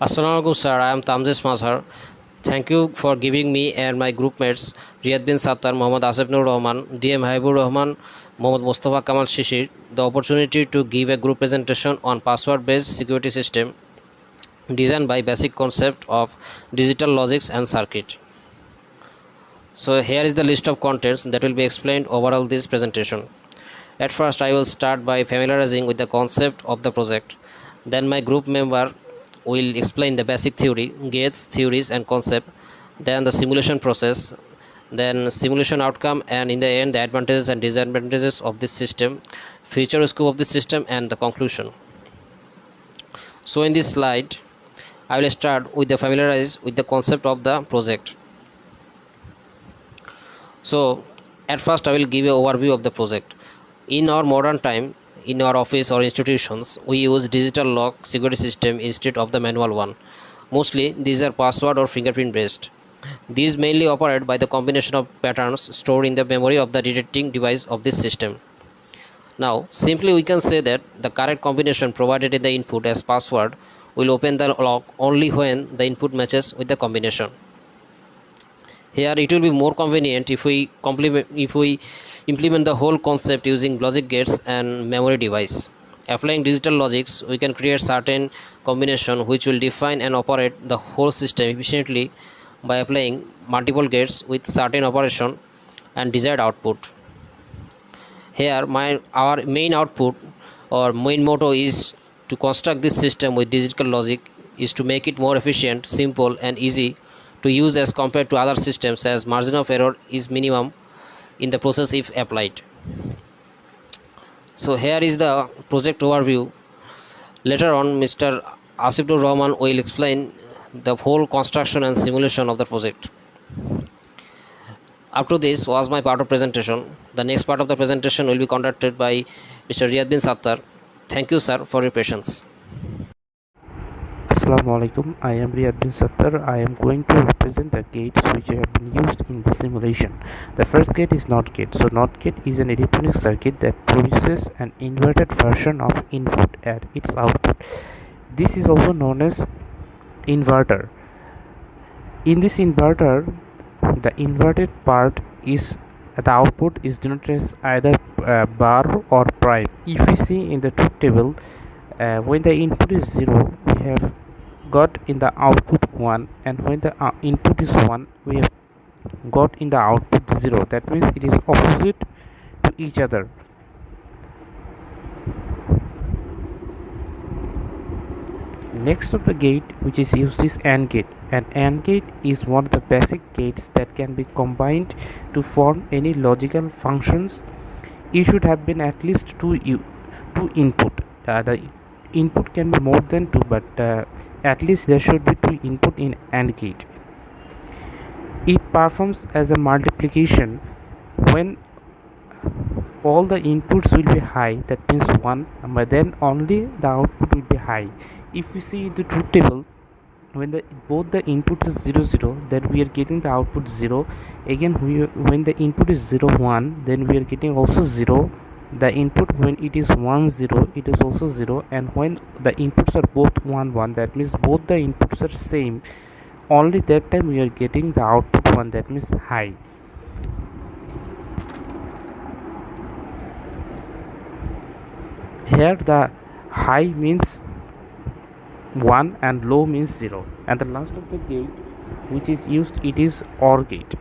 Assalamualaikum sir, I am Tamjiz Mazhar. Thank you for giving me and my group mates Riyad bin Sattar, Mohammad Asif Nur Rahman, DM Haibur Rahman, Mohammad Mustafa Kamal Shishir the opportunity to give a group presentation on password-based security system designed by basic concept of digital logics and circuit. So here is the list of contents that will be explained overall this presentation. At first, I will start by familiarizing with the concept of the project. Then my group member will explain the basic theory, gates, theories and concept, then the simulation process, then simulation outcome, and in the end the advantages and disadvantages of this system, future scope of this system, and the conclusion. So in this slide, I will start with the familiarize with the concept of the project. So at first I will give an overview of the project. In our modern time, in our office or institutions, we use digital lock security system instead of the manual one. Mostly these are password or fingerprint based. These mainly operate by the combination of patterns stored in the memory of the detecting device of this system. Now simply we can say that the correct combination provided in the input as password will open the lock only when the input matches with the combination. Here it will be more convenient if we implement the whole concept using logic gates and memory device. Applying digital logics, we can create certain combination which will define and operate the whole system efficiently by applying multiple gates with certain operation and desired output. Here our main output or main motto is to construct this system with digital logic is to make it more efficient, simple and easy to use as compared to other systems, as margin of error is minimum in the process if applied. So here is the project overview. Later on Mr. Asifur Rahman will explain the whole construction and simulation of the project. Up to this was my part of presentation. The next part of the presentation will be conducted by Mr. Riyad bin Sattar. Thank you sir for your patience. Assalamu alaikum. I am Riyad bin Sattar. I am going to represent the gates which have been used in the simulation. The first gate is NOT gate. So NOT gate is an electronic circuit that produces an inverted version of input at its output. This is also known as inverter. In this inverter, the inverted part is the output is denoted as either bar or prime. If we see in the truth table, when the input is 0, we have got in the output 1, and when the input is 1, we have got in the output 0. That means it is opposite to each other. Next of the gate which is used is AND gate. An AND gate is one of the basic gates that can be combined to form any logical functions. It should have been at least two input. The input can be more than 2, but at least there should be 2 input in AND gate. It performs as a multiplication when all the inputs will be high, that means 1, but then only the output will be high. If we see the truth table, when both the inputs is 0 0, then we are getting the output 0. Again when the input is 0 1, then we are getting also 0. The input when it is 1 0, it is also 0, and when the inputs are both 1 1, that means both the inputs are same, only that time we are getting the output 1, that means high. Here the high means 1 and low means 0. And the last of the gate which is used, it is OR gate.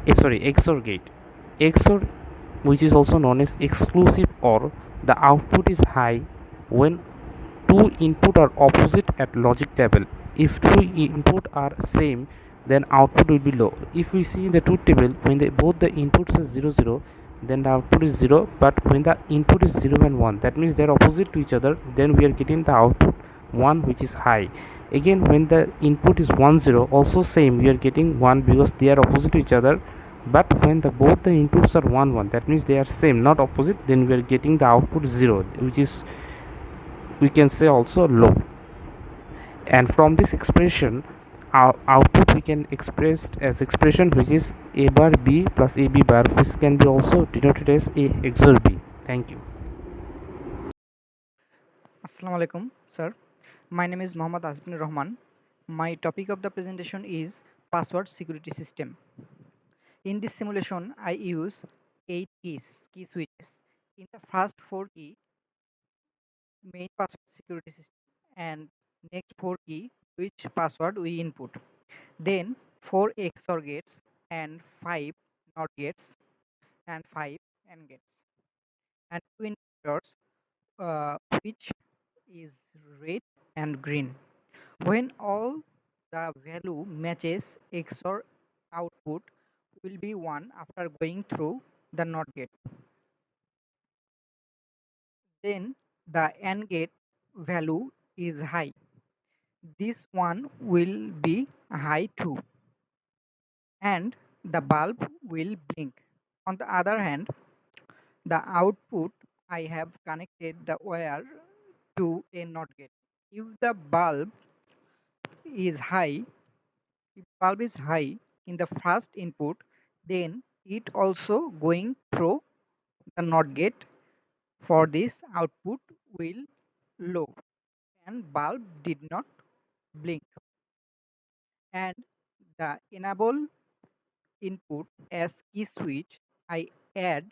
XOR gate. XOR, which is also known as exclusive OR, the output is high when two input are opposite at logic level. If two input are same, then output will be low. If we see in the truth table, when both the inputs are 0 0, then the output is 0, but when the input is 0 and 1, that means they are opposite to each other, then we are getting the output 1 which is high. Again when the input is 1 0, also same, we are getting 1 because they are opposite to each other, but when both the inputs are 1 1, that means they are same, not opposite, then we are getting the output 0, which is, we can say, also low. And from this expression, our output we can express as expression which is a bar b plus ab bar, which can be also denoted as a XOR b. Thank you. Assalamu alaikum, sir. My name is Mohammad Asbin Rahman. My topic of the presentation is password security system. In this simulation, I use 8 key switches. In the first 4 key, main password security system, and next 4 key, which password we input. Then 4 XOR gates and 5 NOT gates and 5 AND gates and 2 indicators, which is red and green. When all the value matches XOR output will be 1 after going through the NOT gate. Then the AND gate value is high. This one will be high too, and the bulb will blink. On the other hand, the output, I have connected the wire to a NOT gate. If the is high, if bulb is high in the first input, then it also going through the NOT gate. For this, output will low and bulb did not blink. And the enable input as key switch, I add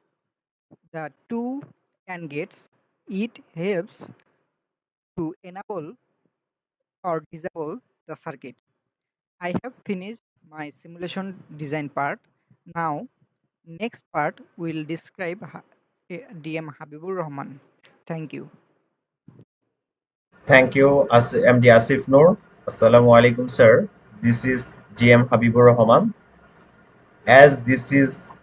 the two AND gates. It helps to enable or disable the circuit. I have finished my simulation design part. Now, next part will describe DM Habibur Rahman. Thank you. Thank you, MD Asif Noor. Assalamu alaikum, sir. This is GM Habibur Rahman. As this is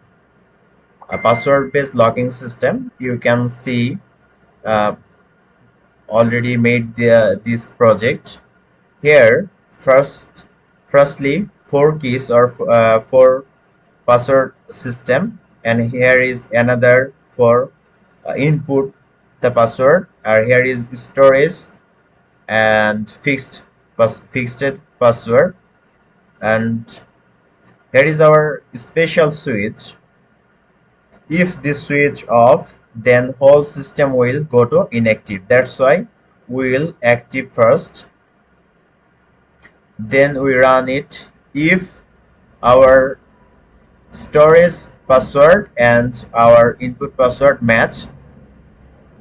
a password-based locking system, you can see uh, already made this project. Here, firstly, 4 keys or 4 password system, and here is another for input the password. Here is storage and fixed password, and here is our special switch. If this switch off, then whole system will go to inactive. That's why we will active first, then we run it. If our storage password and our input password match,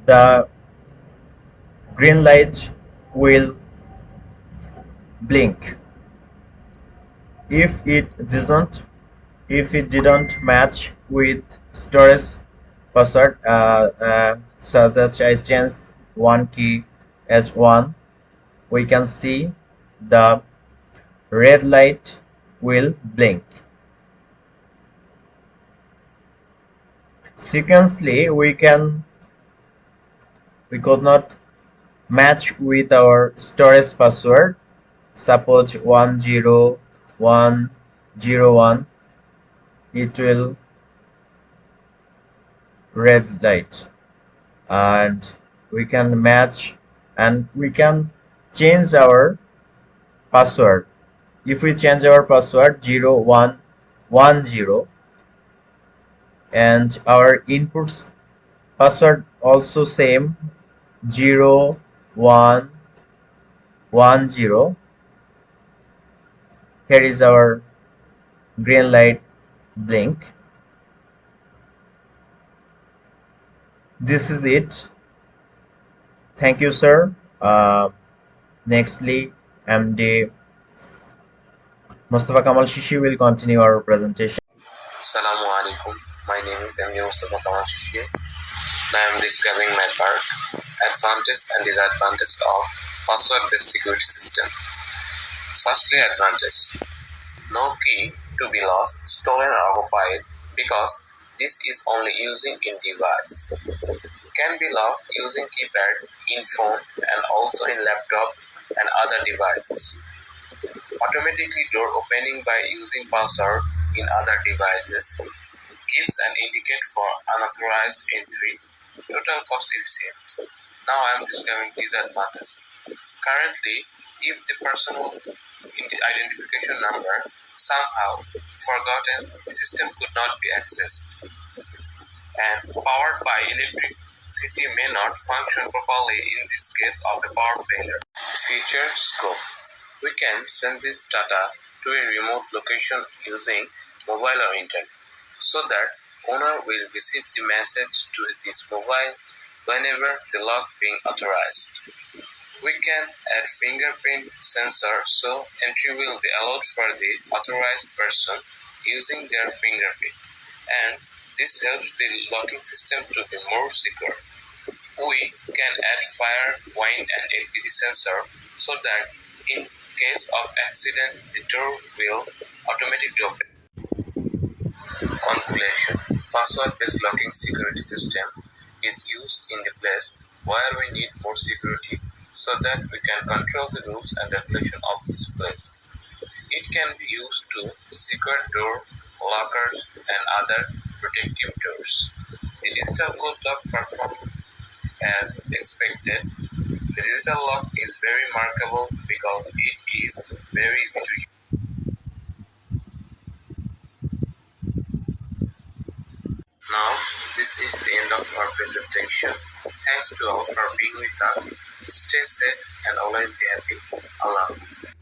the green light will blink. If it doesn't, if it didn't match with storage password, such as I change one key as one, we can see the red light will blink. Sequentially, we could not match with our storage password. Suppose 10101, it will red light, and we can match, and we can change our password. If we change our password 0110, and our inputs password also same 0110, here is our green light blink. This is it. Thank you, sir. Nextly, MD Mustafa Kamal Shishi will continue our presentation. Assalamu alaikum. My name is MD Mustafa Kamal Shishi. Now I am describing my part, advantage and disadvantage of password-based security system. Firstly, advantage. No key to be lost, stolen or occupied, because this is only using in device. Can be locked using keypad in phone and also in laptop and other devices. Automatically door opening by using password in other devices. Gives an indicate for unauthorized entry. Total cost efficient. Now I am describing disadvantage. Currently, if the personal identification number somehow forgotten, the system could not be accessed. And powered by electric electricity may not function properly in this case of a power failure. Future scope. We can send this data to a remote location using mobile or internet, so that owner will receive the message to this mobile whenever the lock being authorized. We can add fingerprint sensor so entry will be allowed for the authorized person using their fingerprint, and this helps the locking system to be more secure. We can add fire, wind and LPG sensor so that in case of accident the door will automatically open. Conclusion. Password-based locking security system is used in the place where we need more security so that we can control the rules and regulation of this place. It can be used to secure door, lockers and other protective doors. The digital code lock performed as expected. The digital lock is very remarkable because it is very easy to use. Now, this is the end of our presentation. Thanks to all for being with us. Stay safe and always be happy. Allah Hafiz.